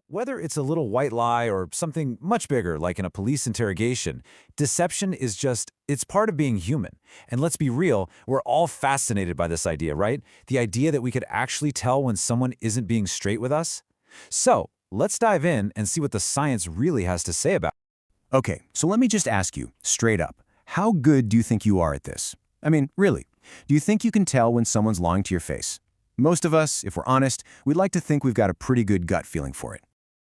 Whether it's a little white lie or something much bigger, like in a police interrogation, deception is it's part of being human. And let's be real, we're all fascinated by this idea, right? The idea that we could actually tell when someone isn't being straight with us. So, let's dive in and see what the science really has to say about it. Okay, so let me just ask you, straight up, how good do you think you are at this? I mean, really, do you think you can tell when someone's lying to your face? Most of us, if we're honest, we'd like to think we've got a pretty good gut feeling for it.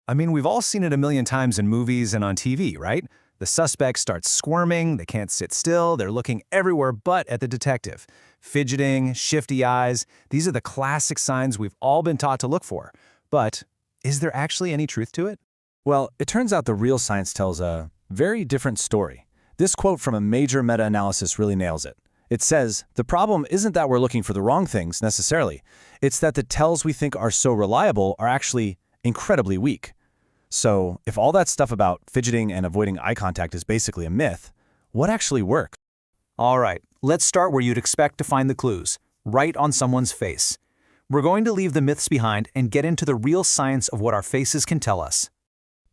I mean, we've all seen it a million times in movies and on TV, right? The suspect starts squirming, they can't sit still, they're looking everywhere but at the detective. Fidgeting, shifty eyes, these are the classic signs we've all been taught to look for. But is there actually any truth to it? Well, it turns out the real science tells a very different story. This quote from a major meta-analysis really nails it. It says, the problem isn't that we're looking for the wrong things necessarily. It's that the tells we think are so reliable are actually incredibly weak. So if all that stuff about fidgeting and avoiding eye contact is basically a myth, what actually works? All right, let's start where you'd expect to find the clues, right on someone's face. We're going to leave the myths behind and get into the real science of what our faces can tell us.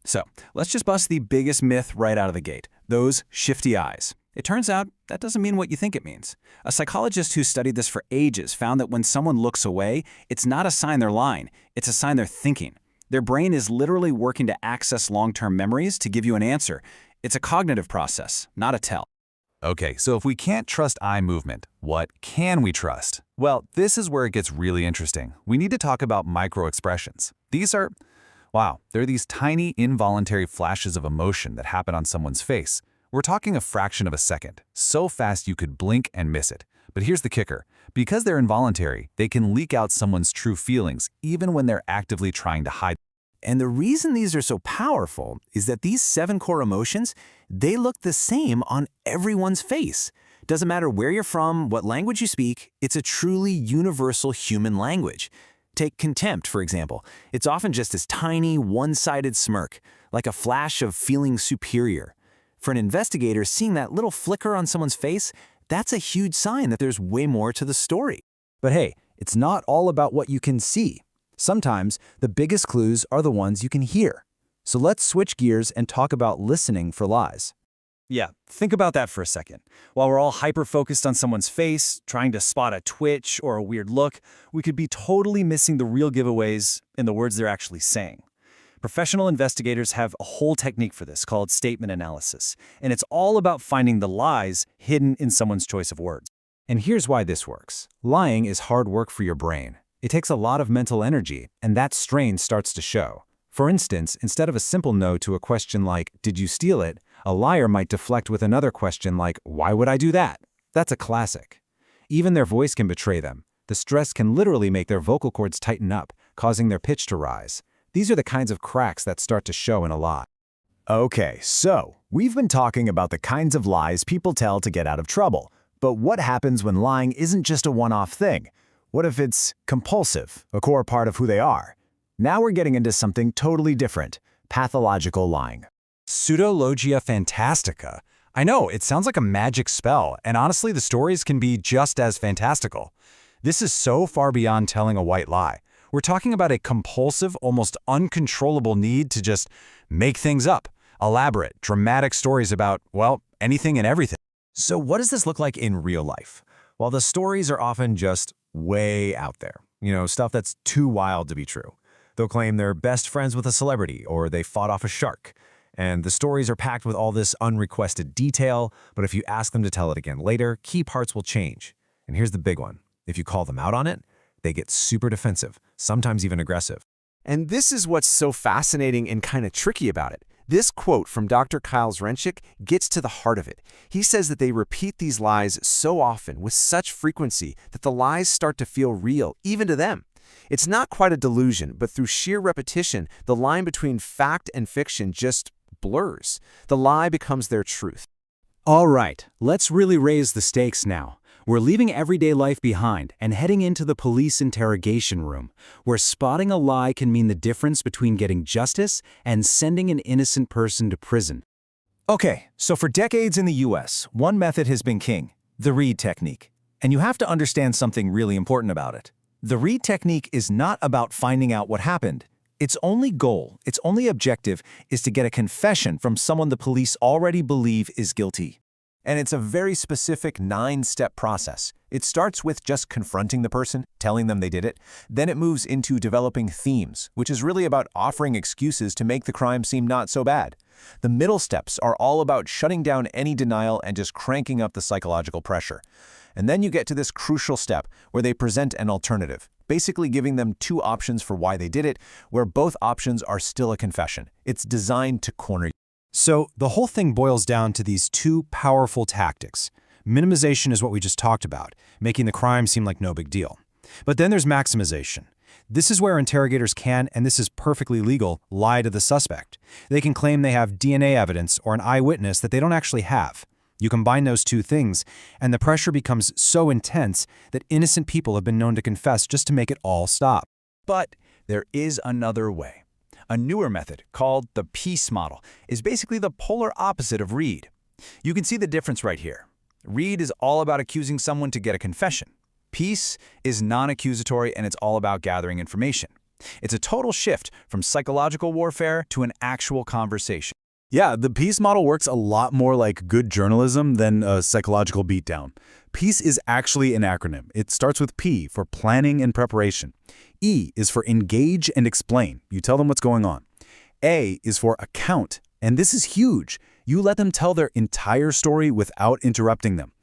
So let's just bust the biggest myth right out of the gate, those shifty eyes. It turns out that doesn't mean what you think it means. A psychologist who studied this for ages found that when someone looks away, it's not a sign they're lying, it's a sign they're thinking. Their brain is literally working to access long-term memories to give you an answer. It's a cognitive process, not a tell. Okay, so if we can't trust eye movement, what can we trust? Well, this is where it gets really interesting. We need to talk about micro-expressions. They're these tiny, involuntary flashes of emotion that happen on someone's face. We're talking a fraction of a second, so fast you could blink and miss it. But here's the kicker. Because they're involuntary, they can leak out someone's true feelings, even when they're actively trying to hide. And the reason these are so powerful is that these 7 core emotions, they look the same on everyone's face. Doesn't matter where you're from, what language you speak, it's a truly universal human language. Take contempt, for example. It's often just this tiny, one-sided smirk, like a flash of feeling superior. For an investigator, seeing that little flicker on someone's face, that's a huge sign that there's way more to the story. But hey, it's not all about what you can see. Sometimes the biggest clues are the ones you can hear. So let's switch gears and talk about listening for lies. Yeah, think about that for a second. While we're all hyper-focused on someone's face, trying to spot a twitch or a weird look, we could be totally missing the real giveaways in the words they're actually saying. Professional investigators have a whole technique for this called statement analysis, and it's all about finding the lies hidden in someone's choice of words. And here's why this works. Lying is hard work for your brain. It takes a lot of mental energy, and that strain starts to show. For instance, instead of a simple no to a question like, "Did you steal it?" a liar might deflect with another question like, "Why would I do that?" That's a classic. Even their voice can betray them. The stress can literally make their vocal cords tighten up, causing their pitch to rise. These are the kinds of cracks that start to show in a lie. Okay, so we've been talking about the kinds of lies people tell to get out of trouble. But what happens when lying isn't just a one-off thing? What if it's compulsive, a core part of who they are? Now we're getting into something totally different, pathological lying. Pseudologia fantastica. I know, it sounds like a magic spell, and honestly, the stories can be just as fantastical. This is so far beyond telling a white lie. We're talking about a compulsive, almost uncontrollable need to just make things up. Elaborate, dramatic stories about, well, anything and everything. So what does this look like in real life? Well, the stories are often just way out there. Stuff that's too wild to be true. They'll claim they're best friends with a celebrity or they fought off a shark. And the stories are packed with all this unrequested detail, but if you ask them to tell it again later, key parts will change. And here's the big one. If you call them out on it, they get super defensive, sometimes even aggressive. And this is what's so fascinating and kind of tricky about it. This quote from Dr. Kyle Zrenchik gets to the heart of it. He says that they repeat these lies so often with such frequency that the lies start to feel real, even to them. It's not quite a delusion, but through sheer repetition, the line between fact and fiction just blurs. The lie becomes their truth. All right, let's really raise the stakes now. We're leaving everyday life behind and heading into the police interrogation room, where spotting a lie can mean the difference between getting justice and sending an innocent person to prison. Okay, so for decades in the US, one method has been king, the Reed technique. And you have to understand something really important about it. The Reed technique is not about finding out what happened. Its only goal, its only objective, is to get a confession from someone the police already believe is guilty. And it's a very specific 9-step process. It starts with just confronting the person, telling them they did it. Then it moves into developing themes, which is really about offering excuses to make the crime seem not so bad. The middle steps are all about shutting down any denial and just cranking up the psychological pressure. And then you get to this crucial step where they present an alternative, basically giving them 2 options for why they did it, where both options are still a confession. It's designed to corner you. So the whole thing boils down to these 2 powerful tactics. Minimization is what we just talked about, making the crime seem like no big deal. But then there's maximization. This is where interrogators can, and this is perfectly legal, lie to the suspect. They can claim they have DNA evidence or an eyewitness that they don't actually have. You combine those 2 things, and the pressure becomes so intense that innocent people have been known to confess just to make it all stop. But there is another way. A newer method, called the peace model, is basically the polar opposite of Reed. You can see the difference right here. Reed is all about accusing someone to get a confession. Peace is non-accusatory, and it's all about gathering information. It's a total shift from psychological warfare to an actual conversation. Yeah, the peace model works a lot more like good journalism than a psychological beatdown. Peace is actually an acronym. It starts with P for planning and preparation. E is for engage and explain. You tell them what's going on. A is for account, and this is huge. You let them tell their entire story without interrupting them.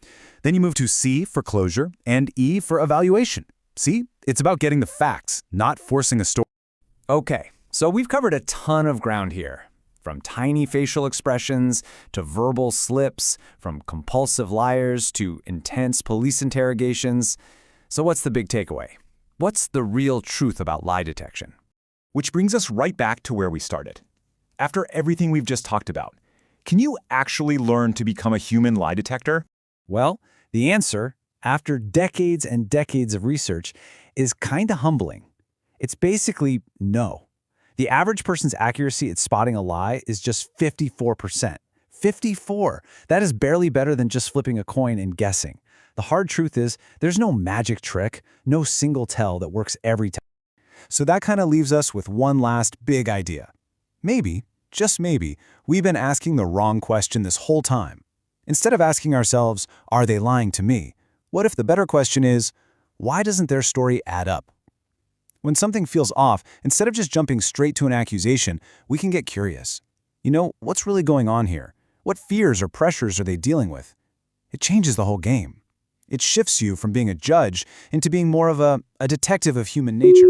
Then you move to C for closure and E for evaluation. See, it's about getting the facts, not forcing a story. Okay, so we've covered a ton of ground here. From tiny facial expressions to verbal slips, from compulsive liars to intense police interrogations. So what's the big takeaway? What's the real truth about lie detection? Which brings us right back to where we started. After everything we've just talked about, can you actually learn to become a human lie detector? Well, the answer, after decades and decades of research, is kinda humbling. It's basically no. The average person's accuracy at spotting a lie is just 54%. 54! That is barely better than just flipping a coin and guessing. The hard truth is, there's no magic trick, no single tell that works every time. So that kind of leaves us with one last big idea. Maybe, just maybe, we've been asking the wrong question this whole time. Instead of asking ourselves, are they lying to me? What if the better question is, why doesn't their story add up? When something feels off, instead of just jumping straight to an accusation, we can get curious. You know, what's really going on here? What fears or pressures are they dealing with? It changes the whole game. It shifts you from being a judge into being more of a detective of human nature.